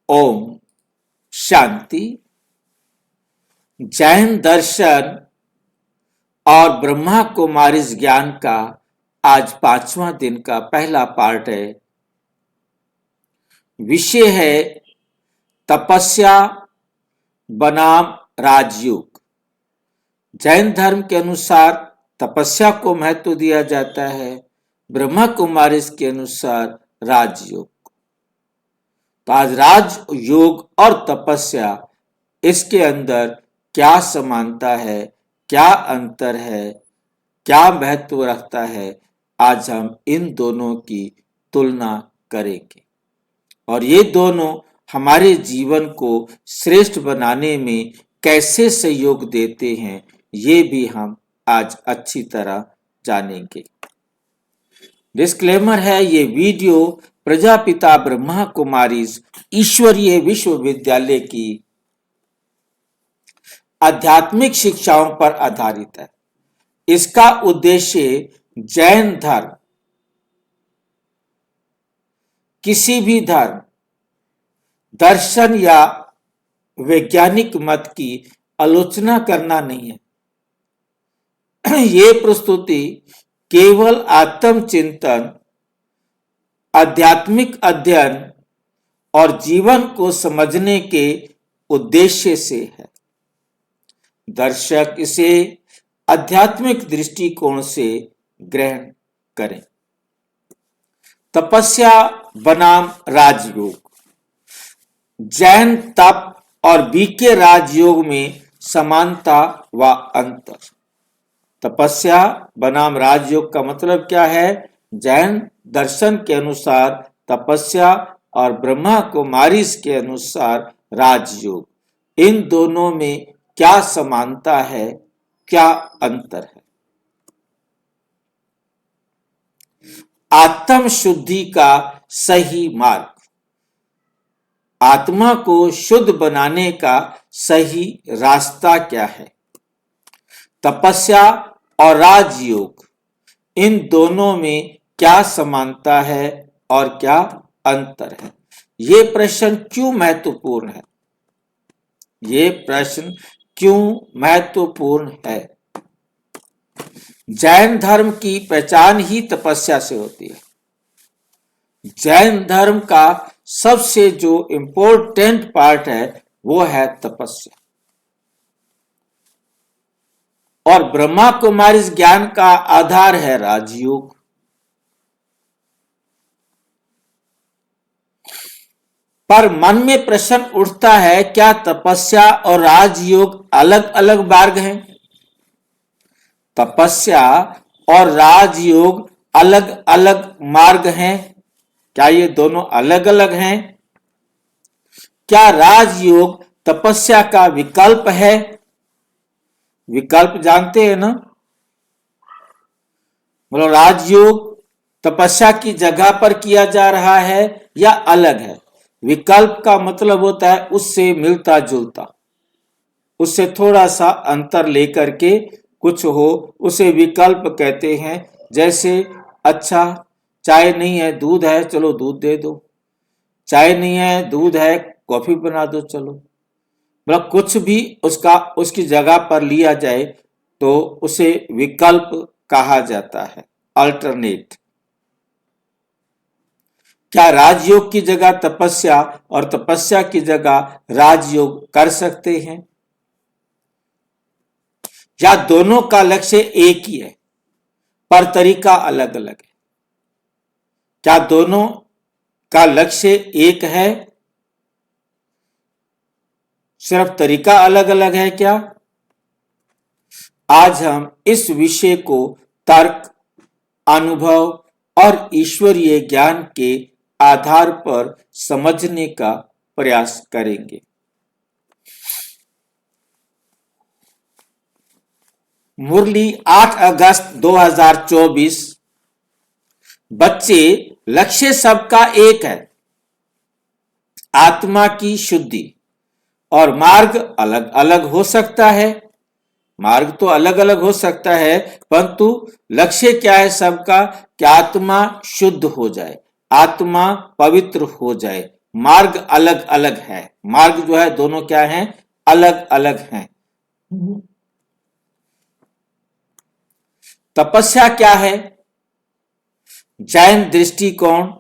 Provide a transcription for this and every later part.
ओम शांति। जैन दर्शन और ब्रह्मा कुमारी ज्ञान का आज 5वां दिन का पहला पार्ट है। विषय है तपस्या बनाम राजयोग। जैन धर्म के अनुसार तपस्या को महत्व दिया जाता है, ब्रह्मा कुमारी के अनुसार राजयोग। तो आज राजयोग और तपस्या, इसके अंदर क्या समानता है, क्या अंतर है, क्या महत्व रखता है, आज हम इन दोनों की तुलना करेंगे और ये दोनों हमारे जीवन को श्रेष्ठ बनाने में कैसे सहयोग देते हैं, ये भी हम आज अच्छी तरह जानेंगे। डिस्क्लेमर है, ये वीडियो प्रजापिता ब्रह्मा कुमारी ईश्वरीय विश्वविद्यालय की आध्यात्मिक शिक्षाओं पर आधारित है। इसका उद्देश्य जैन धर्म, किसी भी धर्म, दर्शन या वैज्ञानिक मत की आलोचना करना नहीं है। ये प्रस्तुति केवल आत्मचिंतन, आध्यात्मिक अध्ययन और जीवन को समझने के उद्देश्य से है। दर्शक इसे आध्यात्मिक दृष्टिकोण से ग्रहण करें। तपस्या बनाम राजयोग। जैन तप और बीके राजयोग में समानता व अंतर। तपस्या बनाम राजयोग का मतलब क्या है? जैन दर्शन के अनुसार तपस्या और ब्रह्मा कुमारी के अनुसार राजयोग, इन दोनों में क्या समानता है, क्या अंतर है? आत्म शुद्धि का सही मार्ग। आत्मा को शुद्ध बनाने का सही रास्ता क्या है? तपस्या और राजयोग, इन दोनों में क्या समानता है और क्या अंतर है? ये प्रश्न क्यों महत्वपूर्ण है? ये प्रश्न क्यों महत्वपूर्ण है? जैन धर्म की पहचान ही तपस्या से होती है। जैन धर्म का सबसे जो इम्पोर्टेंट पार्ट है वो है तपस्या। और ब्रह्मा कुमारी ज्ञान का आधार है राजयोग। पर मन में प्रश्न उठता है, क्या तपस्या और राजयोग अलग अलग मार्ग हैं? तपस्या और राजयोग अलग अलग मार्ग हैं? क्या ये दोनों अलग अलग हैं? क्या राजयोग तपस्या का विकल्प है? विकल्प जानते हैं ना? मतलब राजयोग तपस्या की जगह पर किया जा रहा है या अलग है? विकल्प का मतलब होता है उससे मिलता जुलता, उससे थोड़ा सा अंतर लेकर के कुछ हो, उसे विकल्प कहते हैं। जैसे अच्छा चाय नहीं है दूध है, चलो दूध दे दो। चाय नहीं है दूध है, कॉफी बना दो चलो। मतलब कुछ भी उसकी जगह पर लिया जाए तो उसे विकल्प कहा जाता है, अल्टरनेट। क्या राजयोग की जगह तपस्या और तपस्या की जगह राजयोग कर सकते हैं? या दोनों का लक्ष्य एक ही है पर तरीका अलग अलग है? क्या दोनों का लक्ष्य एक है, सिर्फ तरीका अलग अलग है क्या? आज हम इस विषय को तर्क, अनुभव और ईश्वरीय ज्ञान के आधार पर समझने का प्रयास करेंगे। मुरली 8 अगस्त 2024। बच्चे, लक्ष्य सबका एक है, आत्मा की शुद्धि, और मार्ग अलग अलग हो सकता है। मार्ग तो अलग अलग हो सकता है, परंतु लक्ष्य क्या है सबका? कि आत्मा शुद्ध हो जाए, आत्मा पवित्र हो जाए, मार्ग अलग अलग है। मार्ग जो है दोनों क्या हैं, अलग अलग हैं। तपस्या क्या है? जैन दृष्टिकोण,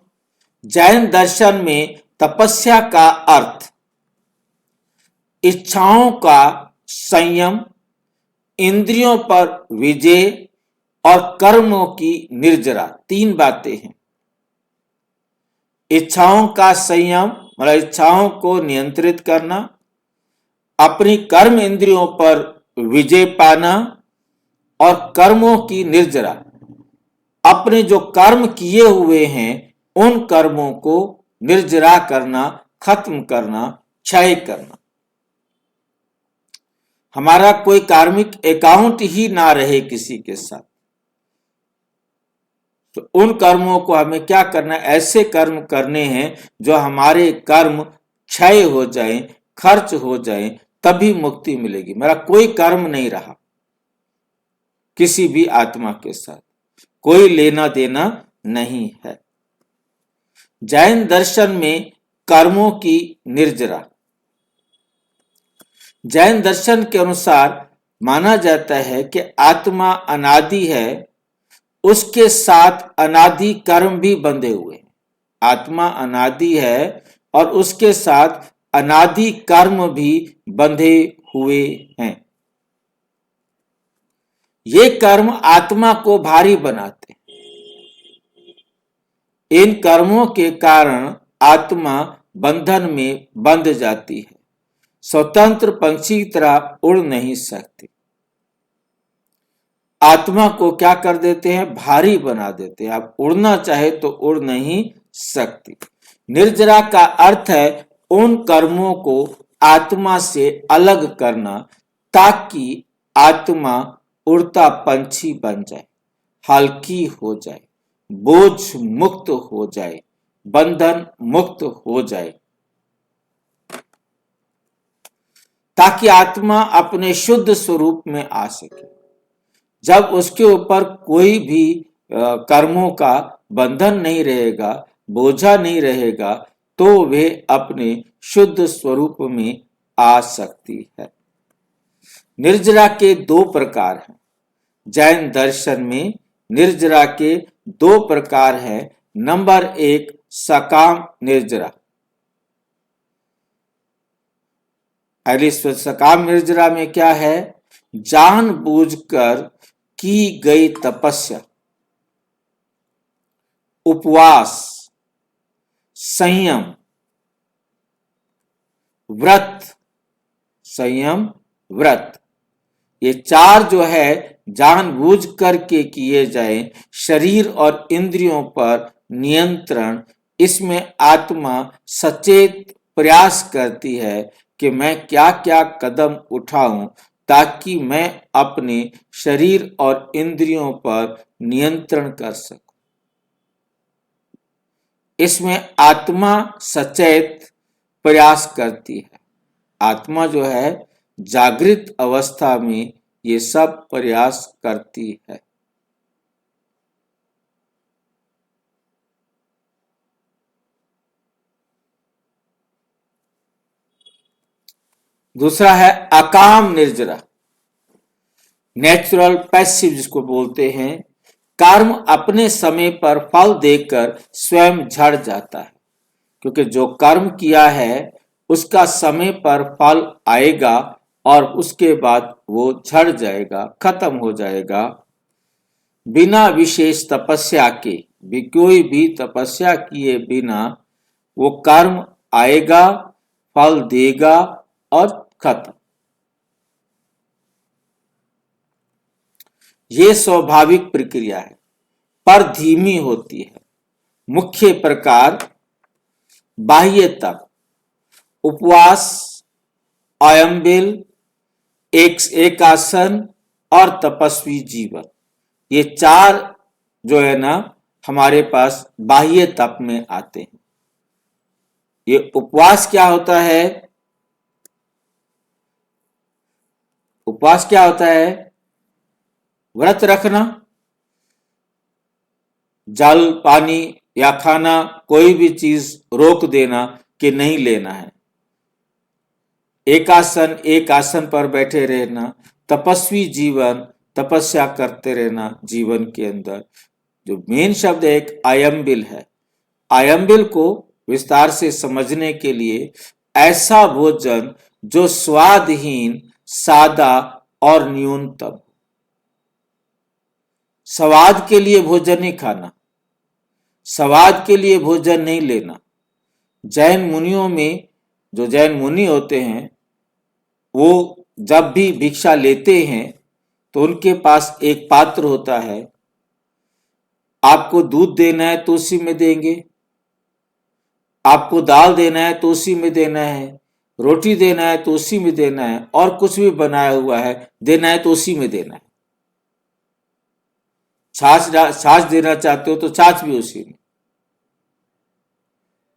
जैन दर्शन में तपस्या का अर्थ इच्छाओं का संयम, इंद्रियों पर विजय और कर्मों की निर्जरा, तीन बातें हैं। इच्छाओं का संयम मतलब इच्छाओं को नियंत्रित करना, अपनी कर्म इंद्रियों पर विजय पाना और कर्मों की निर्जरा, अपने जो कर्म किए हुए हैं उन कर्मों को निर्जरा करना, खत्म करना, क्षय करना। हमारा कोई कार्मिक अकाउंट ही ना रहे किसी के साथ, तो उन कर्मों को हमें क्या करना है, ऐसे कर्म करने हैं जो हमारे कर्म क्षय हो जाए, खर्च हो जाए, तभी मुक्ति मिलेगी। मेरा कोई कर्म नहीं रहा किसी भी आत्मा के साथ, कोई लेना देना नहीं है। जैन दर्शन में कर्मों की निर्जरा, जैन दर्शन के अनुसार माना जाता है कि आत्मा अनादि है, उसके साथ अनादि कर्म भी बंधे हुए हैं। आत्मा अनादि है और उसके साथ अनादि कर्म भी बंधे हुए हैं। ये कर्म आत्मा को भारी बनाते हैं। इन कर्मों के कारण आत्मा बंधन में बंध जाती है, स्वतंत्र पंछी की तरह उड़ नहीं सकती। आत्मा को क्या कर देते हैं, भारी बना देते हैं। आप उड़ना चाहे तो उड़ नहीं सकती। निर्जरा का अर्थ है उन कर्मों को आत्मा से अलग करना, ताकि आत्मा उड़ता पंछी बन जाए, हल्की हो जाए, बोझ मुक्त हो जाए, बंधन मुक्त हो जाए, ताकि आत्मा अपने शुद्ध स्वरूप में आ सके। जब उसके ऊपर कोई भी कर्मों का बंधन नहीं रहेगा, बोझा नहीं रहेगा, तो वे अपने शुद्ध स्वरूप में आ सकती है। निर्जरा के दो प्रकार हैं। जैन दर्शन में निर्जरा के दो प्रकार हैं। नंबर एक, सकाम निर्जरा। पहली सकाम निर्जरा में क्या है, जानबूझकर की गई तपस्या, उपवास, संयम, व्रत, संयम, व्रत, ये चार जो है जानबूझ करके किए जाए। शरीर और इंद्रियों पर नियंत्रण, इसमें आत्मा सचेत प्रयास करती है कि मैं क्या क्या कदम उठाऊं ताकि मैं अपने शरीर और इंद्रियों पर नियंत्रण कर सकूं। इसमें आत्मा सचेत प्रयास करती है। आत्मा जो है जागृत अवस्था में ये सब प्रयास करती है। दूसरा है अकाम निर्जरा, नेचुरल पैसिव जिसको बोलते हैं। कर्म अपने समय पर फल देकर स्वयं झड़ जाता है, क्योंकि जो कर्म किया है उसका समय पर फल आएगा और उसके बाद वो झड़ जाएगा, खत्म हो जाएगा। बिना विशेष तपस्या के भी, कोई भी तपस्या किए बिना वो कर्म आएगा, फल देगा और खत्म। ये स्वाभाविक प्रक्रिया है, पर धीमी होती है। मुख्य प्रकार बाह्य तप, उपवास, अयंबिल, एक आसन और तपस्वी जीवन, ये चार जो है ना हमारे पास बाह्य तप में आते हैं। ये उपवास क्या होता है, उपवास क्या होता है, व्रत रखना, जल पानी या खाना कोई भी चीज रोक देना, कि नहीं लेना है। एक आसन पर बैठे रहना, तपस्वी जीवन, तपस्या करते रहना जीवन के अंदर। जो मेन शब्द है एक आयम्बिल है। आयम्बिल को विस्तार से समझने के लिए ऐसा भोजन जो स्वादहीन, सादा और न्यूनतम। स्वाद के लिए भोजन नहीं खाना, स्वाद के लिए भोजन नहीं लेना। जैन मुनियों में जो जैन मुनि होते हैं वो जब भी भिक्षा लेते हैं तो उनके पास एक पात्र होता है। आपको दूध देना है तो उसी में देंगे, आपको दाल देना है तो उसी में देना है, रोटी देना है तो उसी में देना है, और कुछ भी बनाया हुआ है देना है तो उसी में देना है। छाछ देना चाहते हो तो छाछ भी उसी में।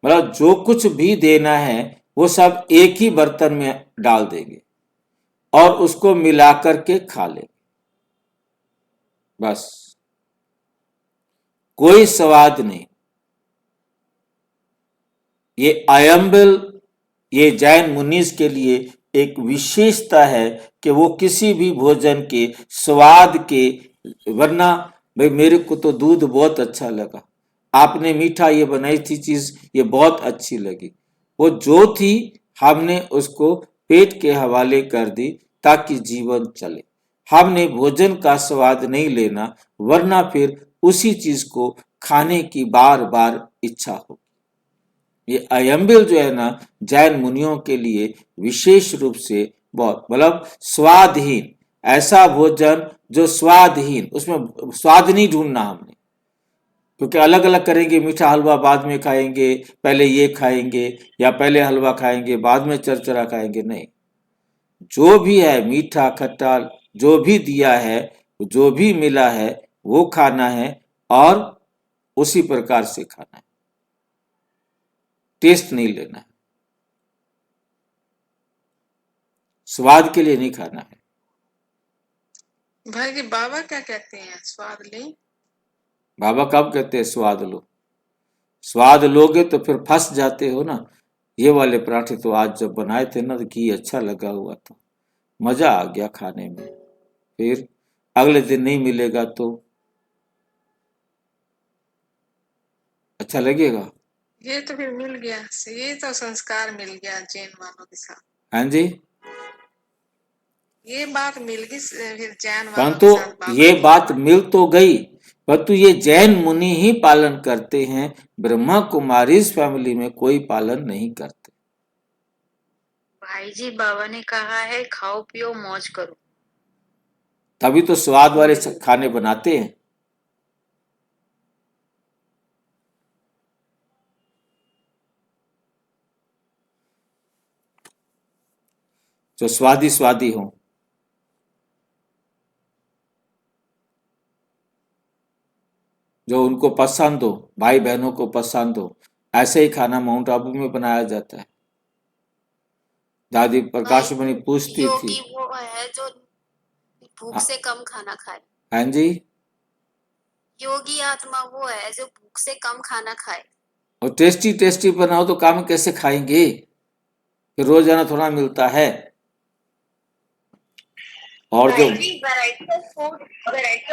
मतलब जो कुछ भी देना है वो सब एक ही बर्तन में डाल देंगे और उसको मिलाकर के खा लेंगे, बस। कोई स्वाद नहीं। ये अयम्बिल, ये जैन मुनीस के लिए एक विशेषता है कि वो किसी भी भोजन के स्वाद के, वरना भाई मेरे को तो दूध बहुत अच्छा लगा, आपने मीठा ये बनाई थी चीज ये बहुत अच्छी लगी, वो जो थी हमने उसको पेट के हवाले कर दी ताकि जीवन चले। हमने भोजन का स्वाद नहीं लेना, वरना फिर उसी चीज को खाने की बार बार इच्छा हो। ये अयम्बिल जो है ना जैन मुनियों के लिए विशेष रूप से बहुत, मतलब स्वादहीन, ऐसा भोजन जो स्वादहीन, उसमें स्वाद नहीं ढूंढना हमने, क्योंकि अलग अलग करेंगे, मीठा हलवा बाद में खाएंगे, पहले ये खाएंगे, या पहले हलवा खाएंगे बाद में चरचरा खाएंगे, नहीं। जो भी है मीठा खट्टा जो भी दिया है, जो भी मिला है वो खाना है और उसी प्रकार से खाना है, टेस्ट नहीं लेना है, स्वाद के लिए नहीं खाना है। भाई जी बाबा क्या कहते हैं, स्वाद ले? बाबा कब कहते हैं स्वाद लो? स्वाद लोगे तो फिर फंस जाते हो ना। ये वाले पराठे तो आज जब बनाए थे ना तो घी अच्छा लगा हुआ था, मजा आ गया खाने में, फिर अगले दिन नहीं मिलेगा तो अच्छा लगेगा? ये तो फिर मिल गया, ये तो संस्कार मिल गया जैन वालों के साथ, हाँ जी। ये बात मिल गई फिर जैन वालों परंतु के साथ बाबा ये की। बात मिल तो गई, परंतु ये जैन मुनि ही पालन करते हैं, ब्रह्मा कुमारी फैमिली में कोई पालन नहीं करते। भाई जी बाबा ने कहा है खाओ पियो मौज करो, तभी तो स्वाद वाले खाने बनाते हैं। जो स्वादी स्वादी हो, जो उनको पसंद हो, भाई बहनों को पसंद हो, ऐसे ही खाना माउंट आबू में बनाया जाता है। दादी प्रकाश मणि पूछती थी। योगी वो है जो भूख हाँ से कम खाना खाए, हाँ जी, योगी आत्मा वो है जो भूख से कम खाना खाए। और टेस्टी टेस्टी बनाओ तो काम कैसे खाएंगे, फिर रोजाना थोड़ा मिलता है। और जो वैरायटी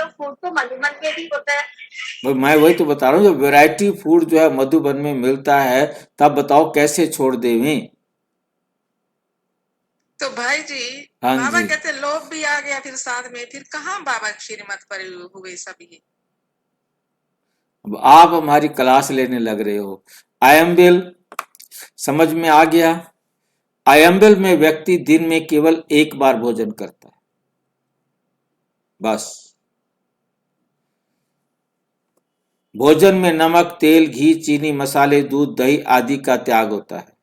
ऑफ फूड तो मधुबन में भी होता है। मैं वही तो बता रहा हूँ, जो वैरायटी फूड जो है मधुबन में मिलता है, तब बताओ कैसे छोड़ देवें। तो भाई जी हाँ बाबा जी। कहते लोभ भी आ गया फिर साथ में, फिर कहाँ बाबा की श्रीमत पर हुए सब ये? अब आप हमारी क्लास लेने लग रहे हो। आयम्बिल समझ में आ गया? आयम्बिल में व्यक्ति दिन में केवल एक बार भोजन करता है, बस। भोजन में नमक, तेल, घी, चीनी, मसाले, दूध, दही आदि का त्याग होता है।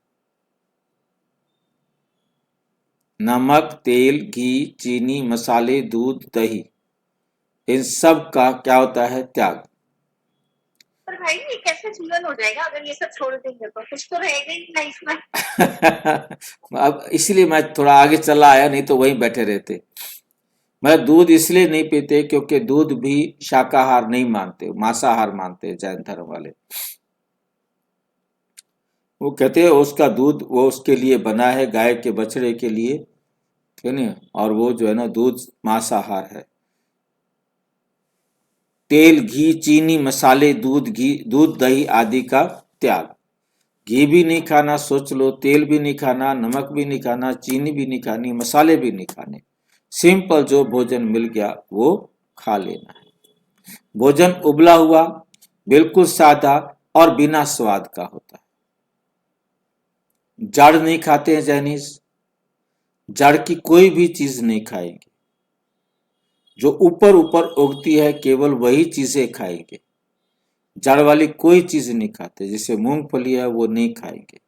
नमक, तेल, घी, चीनी, मसाले, दूध, दही, इन सब का क्या होता है? त्याग। पर भाई ये कैसे जीवन हो जाएगा अगर ये सब छोड़ देंगे, तो कुछ तो रहेगा ही नहीं इसमें। अब इसलिए मैं थोड़ा आगे चला आया, नहीं तो वहीं बैठे रहते। मैं दूध इसलिए नहीं पीते क्योंकि दूध भी शाकाहार नहीं मानते, मांसाहार मानते हैं जैन धर्म वाले। वो कहते हैं उसका दूध वो उसके लिए बना है, गाय के बछड़े के लिए, ठीक है ना, और वो जो है ना दूध मांसाहार है। तेल, घी, चीनी, मसाले, दूध दही आदि का त्याग। घी भी नहीं खाना, सोच लो, तेल भी नहीं खाना, नमक भी नहीं खाना, चीनी भी नहीं खानी, मसाले भी नहीं खाने। सिंपल जो भोजन मिल गया वो खा लेना है। भोजन उबला हुआ, बिल्कुल सादा और बिना स्वाद का होता है। जड़ नहीं खाते हैं जैनिस, जड़ की कोई भी चीज नहीं खाएंगे। जो ऊपर ऊपर उगती है केवल वही चीजें खाएंगे। जड़ वाली कोई चीज नहीं खाते, जैसे मूंगफली है वो नहीं खाएंगे,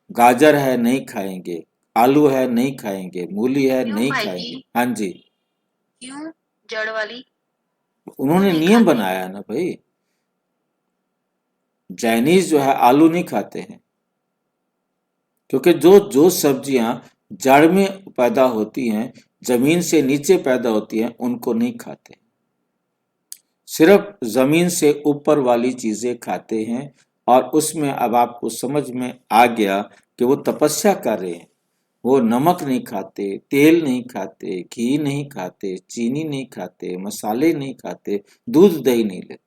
गाजर है नहीं खाएंगे, आलू है नहीं खाएंगे, मूली है क्यों नहीं भाई खाएंगे। जी? हाँ जी, क्यों जड़ वाली उन्होंने नहीं नियम खाते? बनाया ना भाई। चाइनीज जो है आलू नहीं खाते हैं, क्योंकि जो जो सब्जियां जड़ में पैदा होती हैं, जमीन से नीचे पैदा होती हैं, उनको नहीं खाते। सिर्फ जमीन से ऊपर वाली चीजें खाते हैं। और उसमें अब आपको समझ में आ गया कि वो तपस्या कर रहे हैं। वो नमक नहीं खाते, तेल नहीं खाते, घी नहीं खाते, चीनी नहीं खाते, मसाले नहीं खाते, दूध दही नहीं लेते।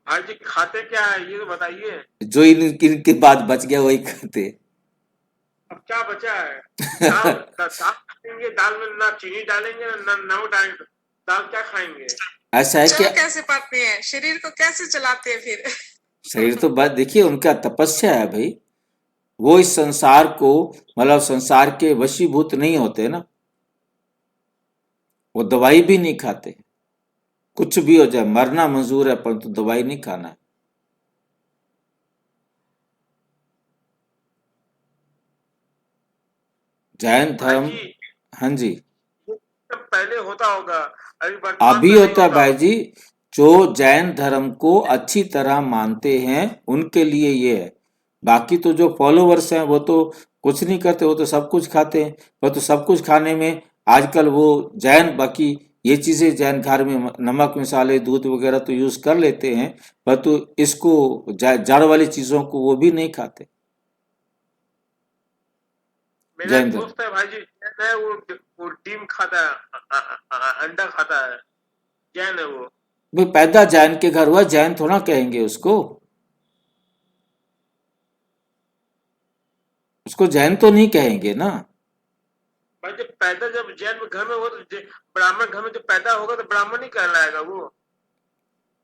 भाई जी खाते क्या है ये तो बताइए। जो इनके बाद बच गया वही खाते। अब क्या बचा है? दाल दाल खाएंगे, दाल में ना चीनी डालेंगे ना नमक डालेंगे, दाल क्या खाएंगे? ऐसा है चल कि कैसे पाते हैं, शरीर को कैसे चलाते हैं फिर? शरीर तो बात देखिए, उनका तपस्या है भाई। वो इस संसार को, मतलब संसार के वशीभूत नहीं होते ना। वो दवाई भी नहीं खाते, कुछ भी हो जाए मरना मंजूर है, परंतु दवाई नहीं खाना है। जैन भाई धर्म। जी हाँ जी, ये सब पहले होता होगा, अभी वर्तमान अभी में नहीं होता है होता भाई होगा। जी। जो जैन धर्म को अच्छी तरह मानते हैं उनके लिए ये है। बाकी तो जो फॉलोवर्स हैं वो तो कुछ नहीं करते, वो तो सब कुछ खाते हैं। पर तो सब कुछ खाने में आजकल वो जैन, बाकी ये चीजें जैन घर में नमक मसाले दूध वगैरह तो यूज कर लेते हैं, पर तो इसको जड़ वाली चीजों को वो भी नहीं खाते मेरा जैन एक धर्म। दोस्त है भाई जी, जैन है, वो डीम खाता है, अंडा खाता है, जैन है वो। भाई पैदा जैन के घर हुआ, जैन थोड़ा कहेंगे उसको। उसको जैन तो नहीं कहेंगे ना। भाई जब पैदा जब जैन घर में हो तो ब्राह्मण घर में जब पैदा होगा तो ब्राह्मण ही कहलाएगा वो।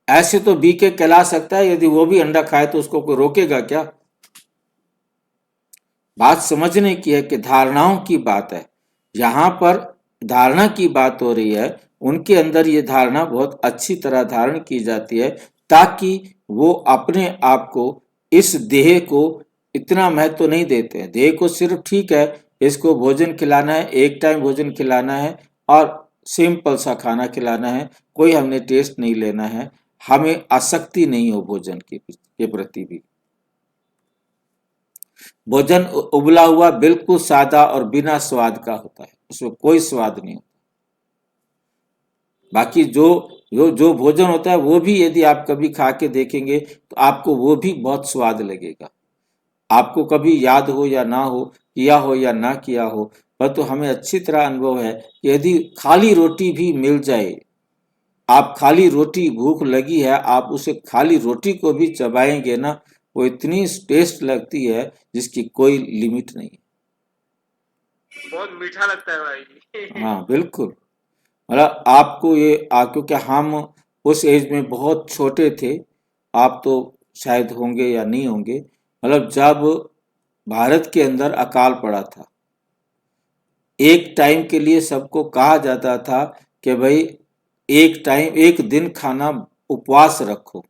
ऐसे तो बीके कहला सकता है, यदि वो भी अंडा खाए तो उसको कोई रोकेगा क्या। बात समझने की है कि धारणाओं की बात है। यहां पर धारणा की बात हो रही है। उनके अंदर ये धारणा बहुत अच्छी तरह धारण की जाती है, ताकि वो अपने आप को, इस देह को इतना महत्व नहीं देते हैं। देह को सिर्फ ठीक है, इसको भोजन खिलाना है, एक टाइम भोजन खिलाना है और सिंपल सा खाना खिलाना है, कोई हमने टेस्ट नहीं लेना है, हमें आसक्ति नहीं हो भोजन के प्रति भी। भोजन उबला हुआ, बिल्कुल सादा और बिना स्वाद का होता है, उसमें कोई स्वाद नहीं होता। बाकी जो जो जो भोजन होता है वो भी यदि आप कभी खा के देखेंगे तो आपको वो भी बहुत स्वाद लगेगा। आपको कभी याद हो या ना हो, किया हो या ना किया हो, पर तो हमें अच्छी तरह अनुभव है कि यदि खाली रोटी भी मिल जाए, आप खाली रोटी, भूख लगी है, आप उसे खाली रोटी को भी चबाएंगे ना, वो इतनी टेस्ट लगती है जिसकी कोई लिमिट नहीं। बहुत मीठा लगता है भाई जी। हाँ बिल्कुल। मतलब आपको ये क्योंकि हम उस एज में बहुत छोटे थे, आप तो शायद होंगे या नहीं होंगे, मतलब जब भारत के अंदर अकाल पड़ा था, एक टाइम के लिए सबको कहा जाता था कि भाई एक टाइम, एक दिन खाना उपवास रखो।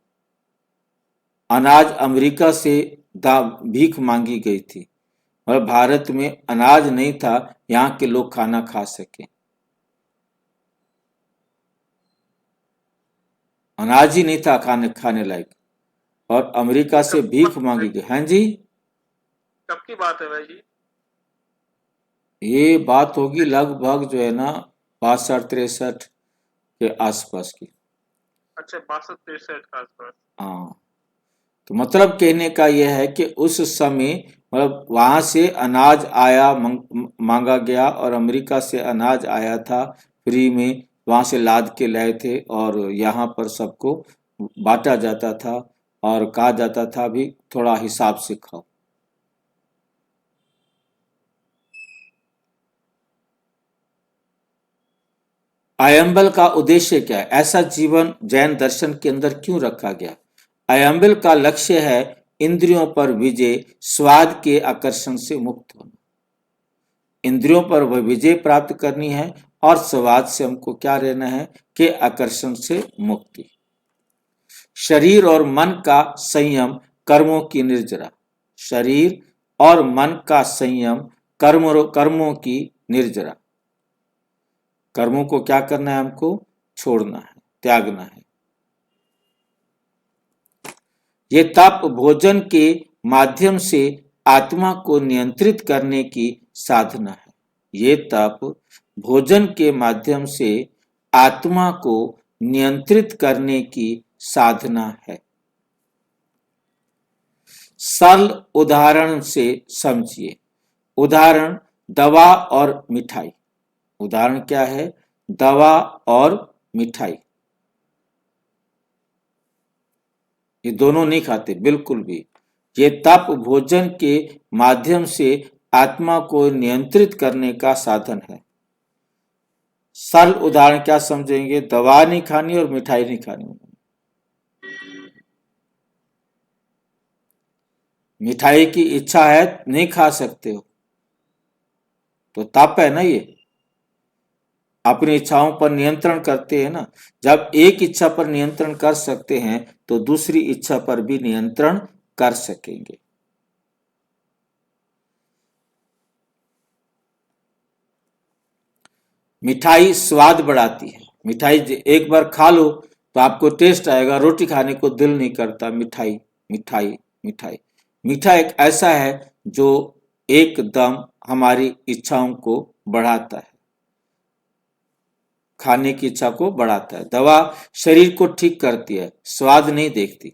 अनाज अमेरिका से भीख मांगी गई थी, और भारत में अनाज नहीं था यहाँ के लोग खाना खा सके। अनाज ही नहीं था खाने लायक, और अमेरिका से कब की भीख बात है मांगी भाई? गई। हाँ जी, कब की बात है भाई जी? ये बात होगी लगभग जो है ना 62-63 के आसपास की। अच्छा 62-63 का आसपास। हाँ, तो मतलब कहने का यह है कि उस समय मतलब वहां से अनाज आया, मांगा गया, और अमेरिका से अनाज आया था फ्री में, वहां से लाद के लाए थे और यहाँ पर सबको बांटा जाता था और कहा जाता था भी थोड़ा हिसाब से खाओ। अयंबल का उद्देश्य क्या है? ऐसा जीवन जैन दर्शन के अंदर क्यों रखा गया? अयंबल का लक्ष्य है इंद्रियों पर विजय, स्वाद के आकर्षण से मुक्त होना। इंद्रियों पर वह विजय प्राप्त करनी है और स्वाद से हमको क्या रहना है कि आकर्षण से मुक्ति। शरीर और मन का संयम, कर्मों की निर्जरा। शरीर और मन का संयम, कर्मों की निर्जरा। कर्मों को क्या करना है? हमको छोड़ना है, त्यागना है। ये तप भोजन के माध्यम से आत्मा को नियंत्रित करने की साधना है। ये तप भोजन के माध्यम से आत्मा को नियंत्रित करने की साधना है। सरल उदाहरण से समझिए। उदाहरण दवा और मिठाई। उदाहरण क्या है? दवा और मिठाई। ये दोनों नहीं खाते बिल्कुल भी। ये तप भोजन के माध्यम से आत्मा को नियंत्रित करने का साधन है। सरल उदाहरण क्या समझेंगे? दवा नहीं खानी और मिठाई नहीं खानी। मिठाई की इच्छा है, नहीं खा सकते हो, तो तप है ना। ये अपनी इच्छाओं पर नियंत्रण करते हैं ना। जब एक इच्छा पर नियंत्रण कर सकते हैं तो दूसरी इच्छा पर भी नियंत्रण कर सकेंगे। मिठाई स्वाद बढ़ाती है। मिठाई एक बार खा लो तो आपको टेस्ट आएगा, रोटी खाने को दिल नहीं करता। मिठाई मिठाई मिठाई मीठा एक ऐसा है जो एकदम हमारी इच्छाओं को बढ़ाता है, खाने की इच्छा को बढ़ाता है। दवा शरीर को ठीक करती है, स्वाद नहीं देखती।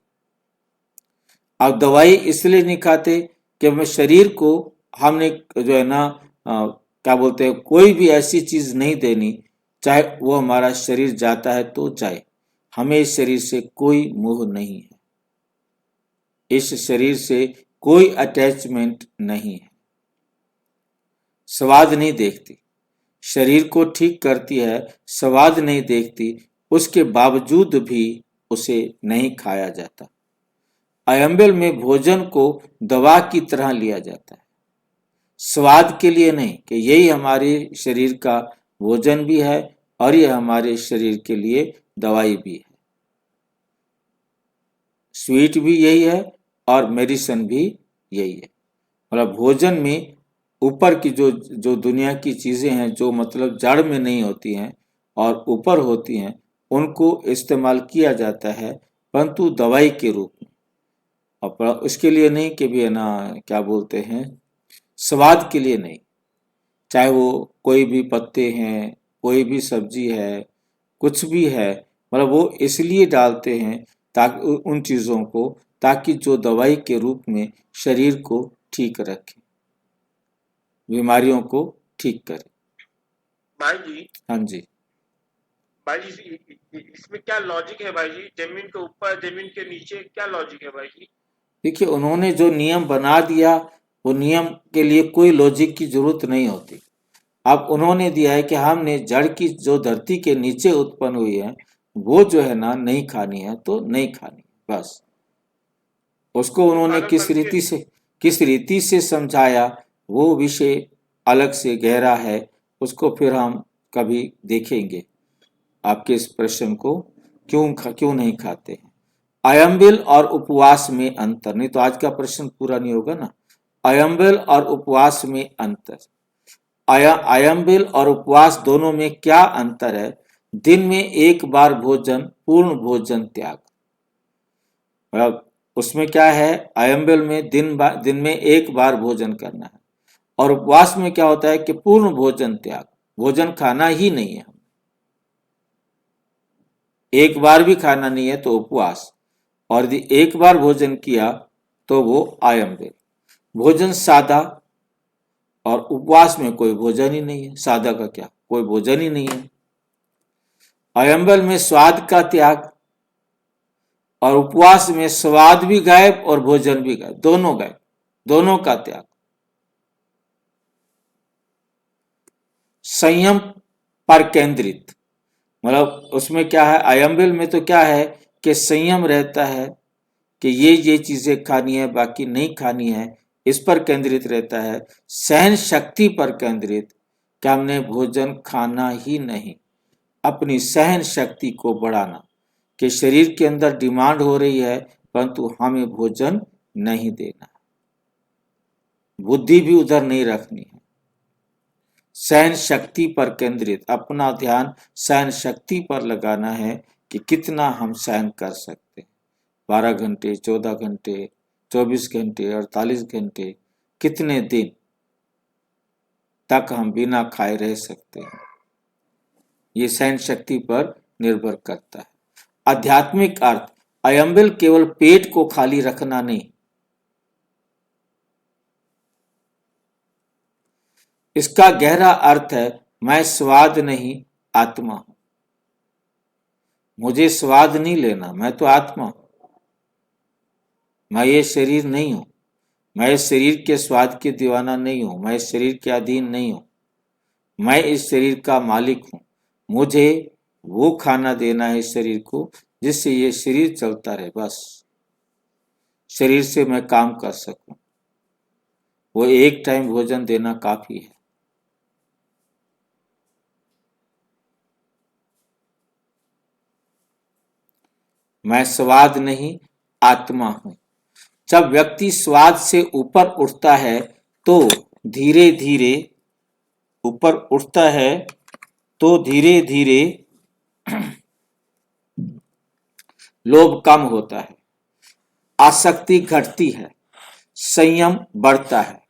अब दवाई इसलिए नहीं खाते कि हमें शरीर को हमने जो है ना क्या बोलते हैं, कोई भी ऐसी चीज नहीं देनी, चाहे वो हमारा शरीर जाता है तो जाए, हमें इस शरीर से कोई मोह नहीं है, इस शरीर से कोई अटैचमेंट नहीं है। स्वाद नहीं देखती, शरीर को ठीक करती है, स्वाद नहीं देखती, उसके बावजूद भी उसे नहीं खाया जाता। अयंबल में भोजन को दवा की तरह लिया जाता है, स्वाद के लिए नहीं कि यही हमारे शरीर का भोजन भी है और यह हमारे शरीर के लिए दवाई भी है। स्वीट भी यही है और मेडिसिन भी यही है। मतलब भोजन में ऊपर की जो दुनिया की चीजें हैं, जो मतलब जड़ में नहीं होती हैं और ऊपर होती हैं, उनको इस्तेमाल किया जाता है, परंतु दवाई के रूप में। और इसके लिए नहीं कि भी है ना क्या बोलते हैं, स्वाद के लिए नहीं। चाहे वो कोई भी पत्ते हैं, कोई भी सब्जी है, कुछ भी है, मतलब वो इसलिए डालते हैं ताकि उन चीजों को, ताकि जो दवाई के रूप में शरीर को ठीक रखे, बीमारियों को ठीक करे। भाई जी, हाँ जी, भाई जी, इसमें क्या लॉजिक है भाई जी? जमीन के ऊपर जमीन के नीचे क्या लॉजिक है भाई जी? देखिए उन्होंने जो नियम बना दिया, वो नियम के लिए कोई लॉजिक की जरूरत नहीं होती। अब उन्होंने दिया है कि हमने जड़ की जो धरती के नीचे उत्पन्न हुई है, वो जो है ना नहीं खानी है तो नहीं खानी, बस। उसको उन्होंने पागल बन के किस रीति से समझाया, वो विषय अलग से गहरा है, उसको फिर हम कभी देखेंगे। आपके इस प्रश्न को क्यों नहीं खाते हैं। अयंबिल और उपवास में अंतर, नहीं तो आज का प्रश्न पूरा नहीं होगा ना। अयंबिल और उपवास में अंतर। अयंबिल और उपवास दोनों में क्या अंतर है? दिन में एक बार भोजन, पूर्ण भोजन त्याग। मतलब उसमें क्या है, अयंबिल में दिन में एक बार भोजन करना है, और उपवास में क्या होता है कि पूर्ण भोजन त्याग, भोजन खाना ही नहीं है। एक बार भी खाना नहीं है तो उपवास, और यदि एक बार भोजन किया तो वो आयम्बिल। भोजन सादा, और उपवास में कोई भोजन ही नहीं है, सादा का क्या, कोई भोजन ही नहीं है। आयम्बल में स्वाद का त्याग, और उपवास में स्वाद भी गायब और भोजन भी गायब, दोनों गायब, दोनों का त्याग। संयम पर केंद्रित, मतलब उसमें क्या है, आयम्बिल में तो क्या है कि संयम रहता है कि ये चीजें खानी है बाकी नहीं खानी है, इस पर केंद्रित रहता है। सहन शक्ति पर केंद्रित, कि हमने भोजन खाना ही नहीं, अपनी सहन शक्ति को बढ़ाना, कि शरीर के अंदर डिमांड हो रही है परंतु हमें भोजन नहीं देना, बुद्धि भी उधर नहीं रखनी है। सहन शक्ति पर केंद्रित, अपना ध्यान सहन शक्ति पर लगाना है कि कितना हम सहन कर सकते हैं। 12 घंटे, 14 घंटे, 24 घंटे, 48 घंटे, कितने दिन तक हम बिना खाए रह सकते हैं, ये सहन शक्ति पर निर्भर करता है। आध्यात्मिक अर्थ, आयम्बिल केवल पेट को खाली रखना नहीं, इसका गहरा अर्थ है मैं स्वाद नहीं आत्मा हूं, मुझे स्वाद नहीं लेना, मैं तो आत्मा हूं, मैं ये शरीर नहीं हूं, मैं इस शरीर के स्वाद के दीवाना नहीं हूं, मैं इस शरीर के अधीन नहीं हूं, मैं इस शरीर का मालिक हूं, मुझे वो खाना देना है इस शरीर को जिससे ये शरीर चलता रहे, बस शरीर से मैं काम कर सकूं, वो एक टाइम भोजन देना काफी है। मैं स्वाद नहीं आत्मा हूं। जब व्यक्ति स्वाद से ऊपर उठता है तो धीरे धीरे ऊपर उठता है तो धीरे धीरे लोभ कम होता है, आसक्ति घटती है, संयम बढ़ता है।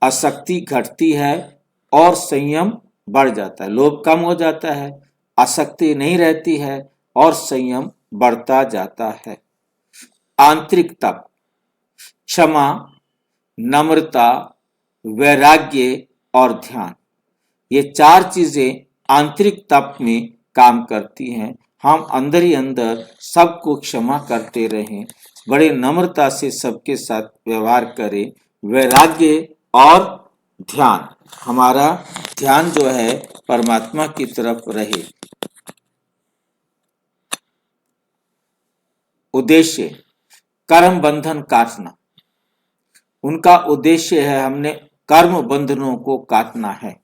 आसक्ति घटती है और संयम बढ़ जाता है, लोभ कम हो जाता है, आसक्ति नहीं रहती है और संयम बढ़ता जाता है। आंतरिक तप, क्षमा, नम्रता, वैराग्य और ध्यान, ये 4 चीजें आंतरिक तप में काम करती हैं। हम अंदर ही अंदर सबको क्षमा करते रहें, बड़े नम्रता से सबके साथ व्यवहार करें। वैराग्य और ध्यान, हमारा ध्यान जो है परमात्मा की तरफ रहे। उद्देश्य, कर्म बंधन काटना, उनका उद्देश्य है हमने कर्म बंधनों को काटना है।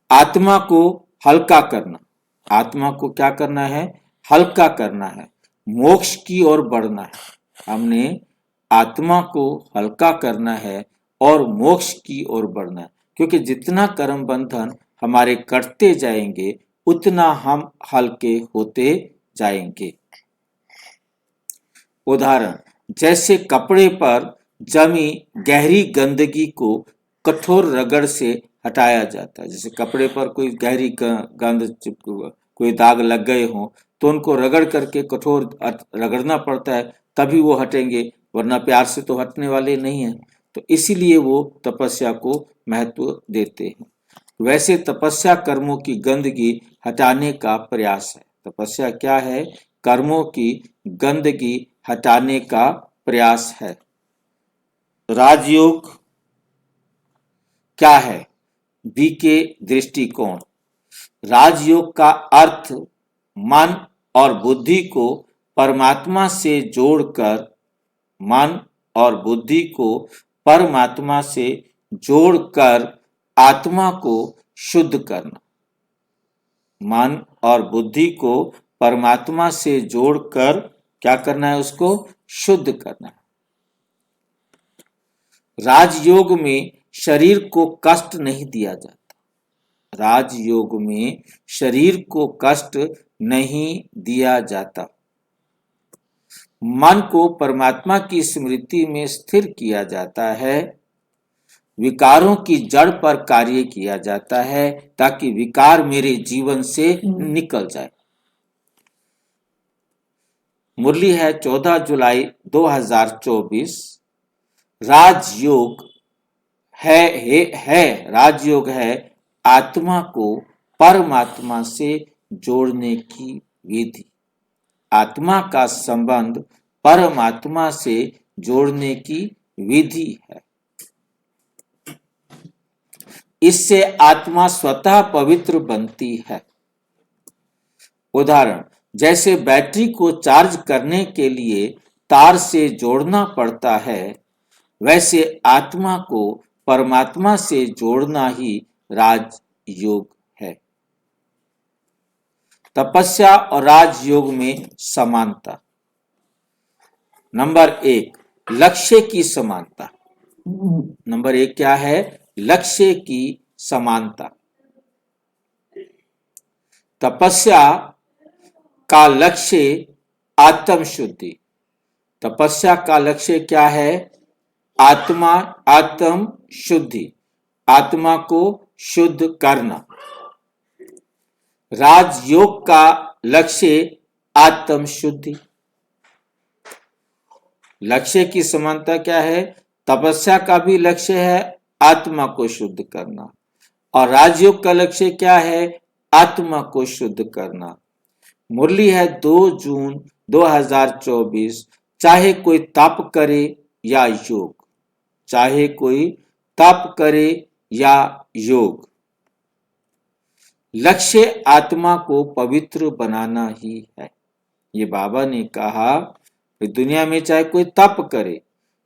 आत्मा को हल्का करना, आत्मा को क्या करना है, हल्का करना है, मोक्ष की ओर बढ़ना है। हमने आत्मा को हल्का करना है और मोक्ष की ओर बढ़ना है, क्योंकि जितना कर्म बंधन हमारे कटते जाएंगे उतना हम हल्के होते जाएंगे। उदाहरण, जैसे कपड़े पर जमी गहरी गंदगी को कठोर रगड़ से हटाया जाता है। जैसे कपड़े पर कोई गहरी गंद, कोई दाग लग गए हों तो उनको रगड़ करके कठोर रगड़ना पड़ता है, तभी वो हटेंगे, वरना प्यार से तो हटने वाले नहीं हैं। तो इसीलिए वो तपस्या को महत्व देते हैं। वैसे तपस्या कर्मों की गंदगी हटाने का प्रयास है। तपस्या क्या है, कर्मों की गंदगी हटाने का प्रयास है। राजयोग क्या है, बी के दृष्टिकोण। राजयोग का अर्थ मन और बुद्धि को परमात्मा से जोड़कर, मन और बुद्धि को परमात्मा से जोड़कर आत्मा को शुद्ध करना। मन और बुद्धि को परमात्मा से जोड़कर क्या करना है, उसको शुद्ध करना है। राजयोग में शरीर को कष्ट नहीं दिया जाता, राजयोग में शरीर को कष्ट नहीं दिया जाता। मन को परमात्मा की स्मृति में स्थिर किया जाता है। विकारों की जड़ पर कार्य किया जाता है ताकि विकार मेरे जीवन से निकल जाए। मुरली है 14 जुलाई 2024। राजयोग राजयोग है आत्मा को परमात्मा से जोड़ने की विधि। आत्मा का संबंध परमात्मा से जोड़ने की विधि है। इससे आत्मा स्वतः पवित्र बनती है। उदाहरण, जैसे बैटरी को चार्ज करने के लिए तार से जोड़ना पड़ता है, वैसे आत्मा को परमात्मा से जोड़ना ही राजयोग है। तपस्या और राजयोग में समानता। नंबर 1, लक्ष्य की समानता। नंबर 1 क्या है? लक्ष्य की समानता। तपस्या का लक्ष्य आत्म शुद्धि। तपस्या का लक्ष्य क्या है? आत्म शुद्धि, आत्मा को शुद्ध करना। राजयोग का लक्ष्य आत्म शुद्धि। लक्ष्य की समानता क्या है? तपस्या का भी लक्ष्य है आत्मा को शुद्ध करना, और राजयोग का लक्ष्य क्या है? आत्मा को शुद्ध करना। मुरली है 2 जून 2024। चाहे कोई तप करे या योग, चाहे कोई तप करे या योग, लक्ष्य आत्मा को पवित्र बनाना ही है। ये बाबा ने कहा कि दुनिया में चाहे कोई तप करे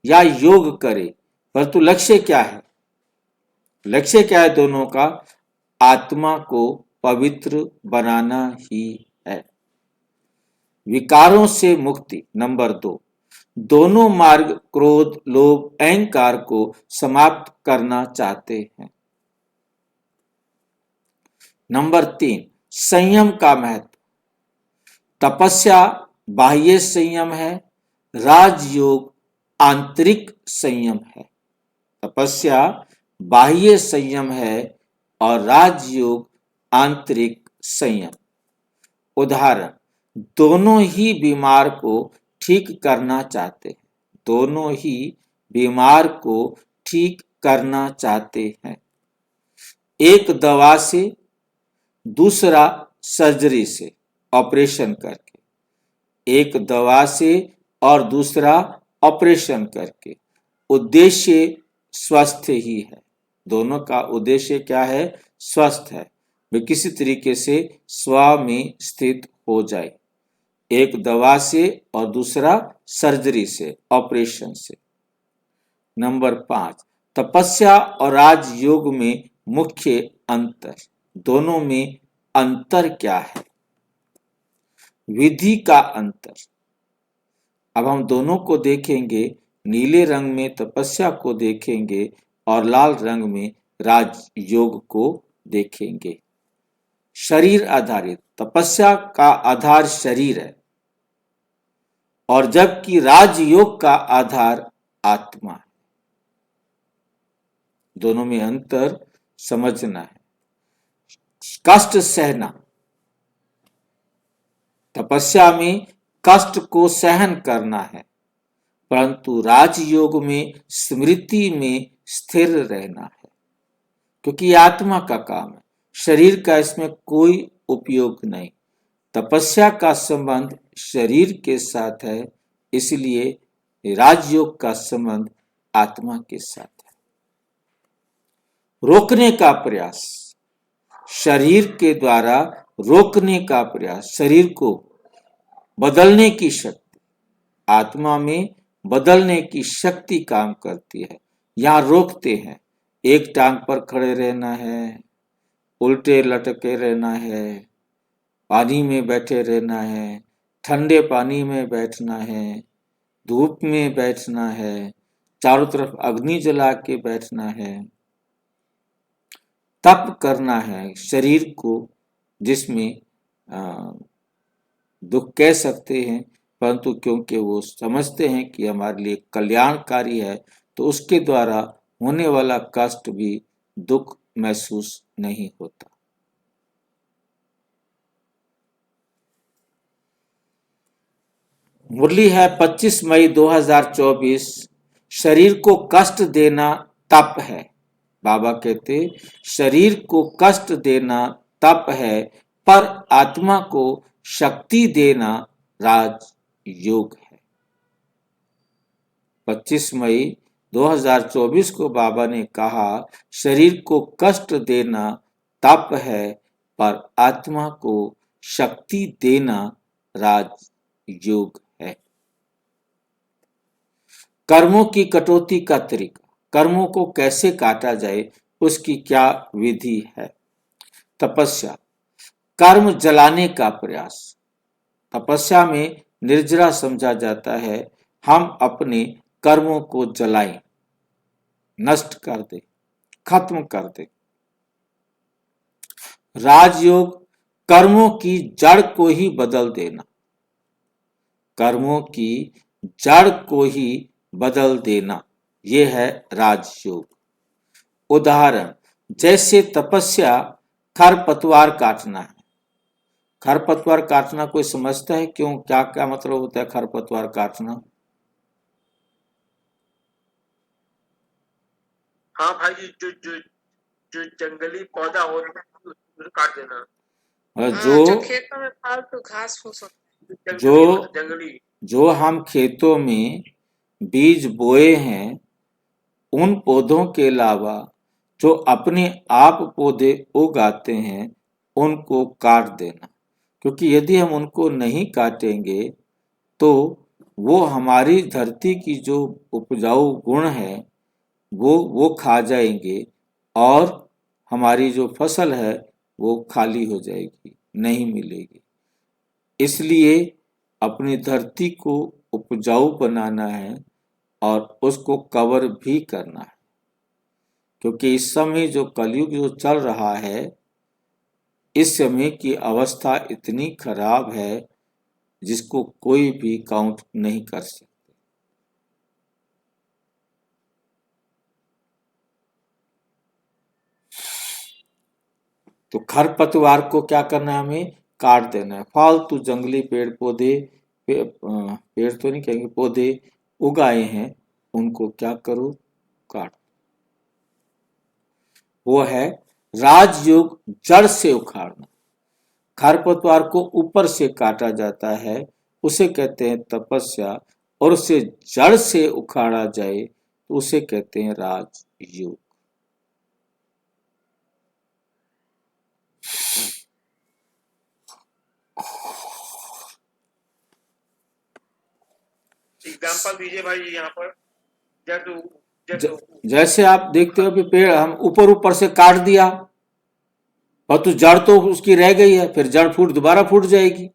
या योग करे, परंतु लक्ष्य क्या है? लक्ष्य क्या है दोनों का? आत्मा को पवित्र बनाना ही है। विकारों से मुक्ति। नंबर 2, दोनों मार्ग क्रोध, लोभ, अहंकार को समाप्त करना चाहते हैं। नंबर 3, संयम का महत्व। तपस्या बाह्य संयम है, राजयोग आंतरिक संयम है। तपस्या बाह्य संयम है और राजयोग आंतरिक संयम। उदाहरण, दोनों ही बीमार को ठीक करना चाहते हैं। दोनों ही बीमार को ठीक करना चाहते हैं। एक दवा से, दूसरा सर्जरी से, ऑपरेशन करके। एक दवा से और दूसरा ऑपरेशन करके। उद्देश्य स्वस्थ ही है। दोनों का उद्देश्य क्या है? स्वस्थ है, वे किसी तरीके से स्व में स्थित हो जाए। एक दवा से और दूसरा सर्जरी से, ऑपरेशन से। नंबर 5, तपस्या और राजयोग में मुख्य अंतर। दोनों में अंतर क्या है? विधि का अंतर। अब हम दोनों को देखेंगे। नीले रंग में तपस्या को देखेंगे और लाल रंग में राजयोग को देखेंगे। शरीर आधारित। तपस्या का आधार शरीर है, और जबकि राजयोग का आधार आत्मा है। दोनों में अंतर समझना है। कष्ट सहना। तपस्या में कष्ट को सहन करना है, परंतु राजयोग में स्मृति में स्थिर रहना है, क्योंकि ये आत्मा का काम है। शरीर का इसमें कोई उपयोग नहीं। तपस्या का संबंध शरीर के साथ है, इसलिए राजयोग का संबंध आत्मा के साथ है। रोकने का प्रयास। शरीर के द्वारा रोकने का प्रयास। शरीर को बदलने की शक्ति, आत्मा में बदलने की शक्ति काम करती है। यहाँ रोकते हैं। एक टांग पर खड़े रहना है, उल्टे लटके रहना है, पानी में बैठे रहना है, ठंडे पानी में बैठना है, धूप में बैठना है, चारों तरफ अग्नि जला के बैठना है, तप करना है शरीर को, जिसमें दुख कह सकते हैं, परंतु क्योंकि वो समझते हैं कि हमारे लिए कल्याणकारी है, तो उसके द्वारा होने वाला कष्ट भी दुख महसूस नहीं होता। मुरली है 25 मई 2024। शरीर को कष्ट देना तप है। बाबा कहते शरीर को कष्ट देना तप है, पर आत्मा को शक्ति देना राजयोग है। 25 मई 2024 को बाबा ने कहा शरीर को कष्ट देना तप है, पर आत्मा को शक्ति देना राजयोग है। कर्मों की कटौती का तरीका, कर्मों को कैसे काटा जाए, उसकी क्या विधि है। तपस्या, कर्म जलाने का प्रयास। तपस्या में निर्जरा समझा जाता है। हम अपने कर्मों को जलाएं, नष्ट कर दे, खत्म कर दे। राजयोग, कर्मों की जड़ को ही बदल देना, कर्मों की जड़ को ही बदल देना, यह है राजयोग। उदाहरण, जैसे तपस्या खरपतवार काटना है। खरपतवार काटना कोई समझता है क्यों, क्या क्या मतलब होता है खरपतवार काटना? हाँ भाई जी, जो जो जो जंगली पौधा होता है उसको काट देना। और हाँ, जो जो खेतों में फालतू घास फूस होता जंगली जो हम खेतों में बीज बोए हैं, उन पौधों के अलावा जो अपने आप पौधे उगाते हैं, उनको काट देना। क्योंकि यदि हम उनको नहीं काटेंगे तो वो हमारी धरती की जो उपजाऊ गुण है वो खा जाएंगे और हमारी जो फसल है वो खाली हो जाएगी, नहीं मिलेगी। इसलिए अपनी धरती को उपजाऊ बनाना है और उसको कवर भी करना है। क्योंकि इस समय जो कलयुग जो चल रहा है, इस समय की अवस्था इतनी खराब है जिसको कोई भी काउंट नहीं कर सकता। तो खरपतवार को क्या करना है, हमें काट देना है। फालतू जंगली पेड़ पौधे, पेड़ तो नहीं कहेंगे, पौधे उगाए हैं, उनको क्या करो, काट। वो है राजयोग, जड़ से उखाड़ना। खरपतवार को ऊपर से काटा जाता है, उसे कहते हैं तपस्या, और उसे जड़ से उखाड़ा जाए तो उसे कहते हैं राजयोग। एग्जाम्पल दीजिए भाई यहाँ पर। जैसे जैसे आप देखते हो कि पेड़ हम ऊपर ऊपर से काट दिया और तो जड़ तो उसकी रह गई है, फिर जड़ दोबारा फूट जाएगी।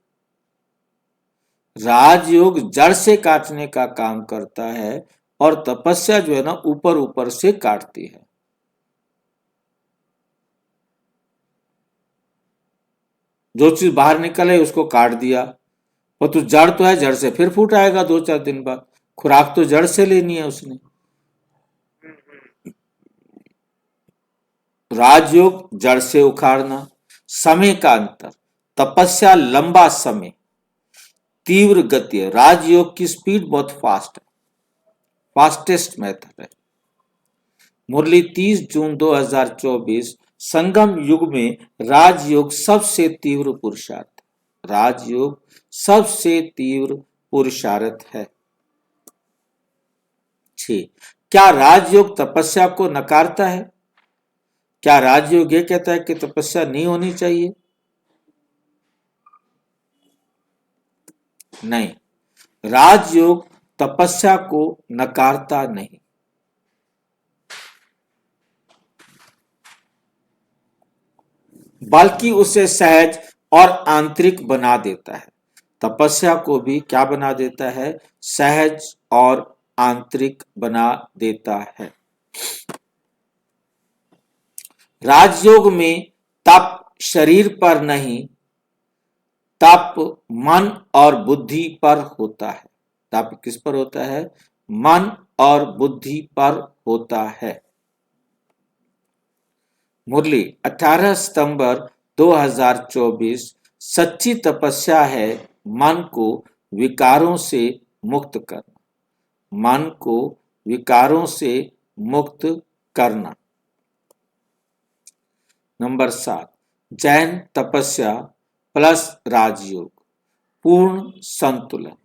राजयोग जड़ से काटने का काम करता है और तपस्या जो है ना ऊपर ऊपर से काटती है। जो चीज बाहर निकले उसको काट दिया, और तो जड़ तो है, जड़ से फिर फूट आएगा 2-4 दिन बाद। खुराक तो जड़ से लेनी है उसने। राजयोग जड़ से उखाड़ना। समय का अंतर, तपस्या लंबा समय, तीव्र गति है। राजयोग की स्पीड बहुत फास्ट है, फास्टेस्ट मेथड है। मुरली 30 जून 2024। संगम युग में राजयोग सबसे तीव्र पुरुषार्थ, राजयोग सबसे तीव्र पुरुषार्थ है। 6, क्या राजयोग तपस्या को नकारता है? क्या राजयोग ये कहता है कि तपस्या नहीं होनी चाहिए? नहीं, राजयोग तपस्या को नकारता नहीं, बल्कि उसे सहज और आंतरिक बना देता है। तपस्या को भी क्या बना देता है? सहज और आंतरिक बना देता है। राजयोग में तप शरीर पर नहीं, तप मन और बुद्धि पर होता है। तप किस पर होता है? मन और बुद्धि पर होता है। मुरली 18 सितंबर 2024। सच्ची तपस्या है मन को विकारों से मुक्त करना, मन को विकारों से मुक्त करना। नंबर 7, जैन तपस्या प्लस राजयोग, पूर्ण संतुलन,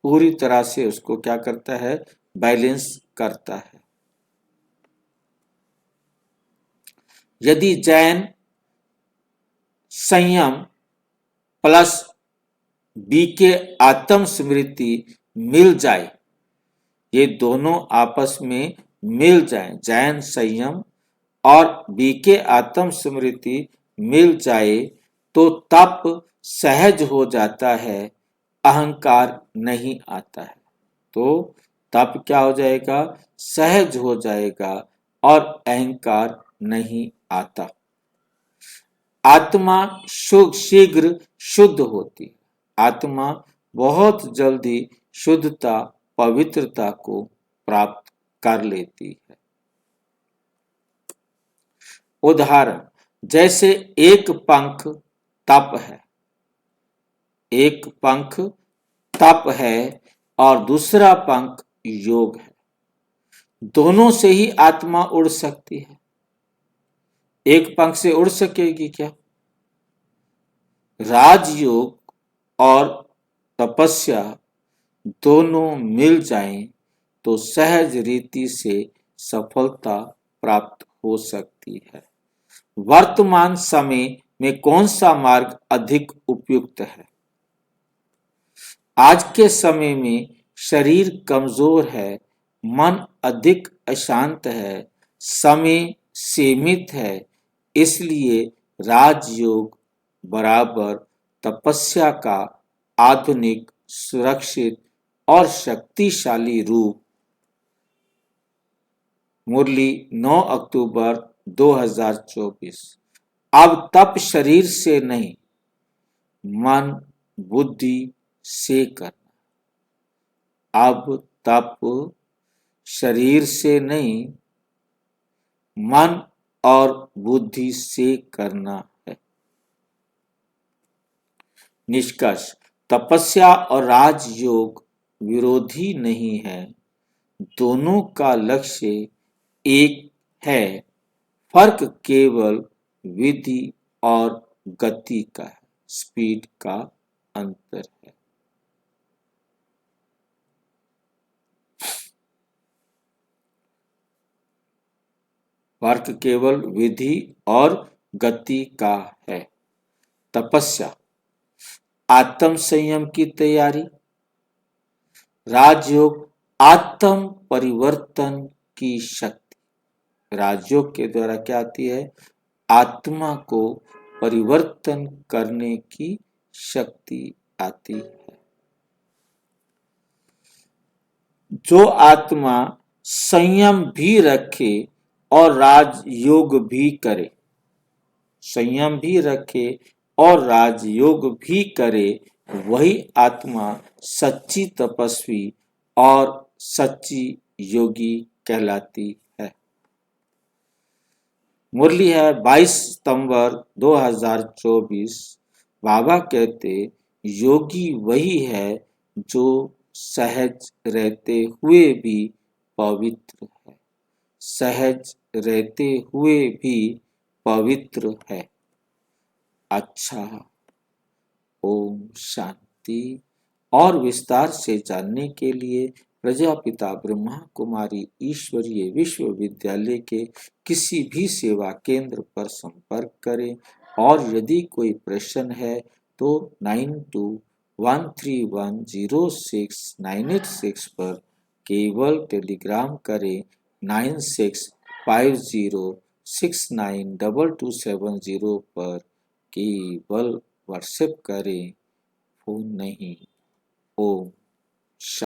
पूरी तरह से उसको क्या करता है, बैलेंस करता है। यदि जैन संयम प्लस बी के आत्म स्मृति मिल जाए, ये दोनों आपस में मिल जाए, जैन संयम और बी के आत्म स्मृति मिल जाए तो तप सहज हो जाता है, अहंकार नहीं आता है। तो तप क्या हो जाएगा, सहज हो जाएगा और अहंकार नहीं आता। आत्मा शीघ्र शुद्ध होती है, आत्मा बहुत जल्दी शुद्धता पवित्रता को प्राप्त कर लेती है। उदाहरण, जैसे एक पंख तप है, एक पंख तप है और दूसरा पंख योग है, दोनों से ही आत्मा उड़ सकती है। एक पंख से उड़ सकेगी क्या? राजयोग और तपस्या दोनों मिल जाएं तो सहज रीति से सफलता प्राप्त हो सकती है। वर्तमान समय में कौन सा मार्ग अधिक उपयुक्त है? आज के समय में शरीर कमजोर है, मन अधिक अशांत है, समय सीमित है, इसलिए राजयोग बराबर तपस्या का आधुनिक, सुरक्षित और शक्तिशाली रूप। मुरली 9 अक्टूबर 2024। अब तप शरीर से नहीं, मन बुद्धि से करना। अब तप शरीर से नहीं, मन और बुद्धि से करना है। निष्कर्ष, तपस्या और राजयोग विरोधी नहीं है, दोनों का लक्ष्य एक है, फर्क केवल विधि और गति का है, स्पीड का अंतर है। फर्क केवल विधि और गति का है। तपस्या आत्म संयम की तैयारी, राजयोग आत्म परिवर्तन की शक्ति। राजयोग के द्वारा क्या आती है, आत्मा को परिवर्तन करने की शक्ति आती है। जो आत्मा संयम भी रखे और राजयोग भी करे, संयम भी रखे और राजयोग भी करे, वही आत्मा सच्ची तपस्वी और सच्ची योगी कहलाती है। मुरली है 22 सितंबर 2024। बाबा कहते, योगी वही है जो सहज रहते हुए भी पवित्र है, सहज रहते हुए भी पवित्र है। अच्छा, ओम शांति। और विस्तार से जानने के लिए प्रजापिता ब्रह्मा कुमारी ईश्वरीय विश्वविद्यालय के किसी भी सेवा केंद्र पर संपर्क करें और यदि कोई प्रश्न है तो 9213106986 पर केवल टेलीग्राम करें, 9650692270 पर केवल व्हाट्सएप करें, फोन नहीं। ओम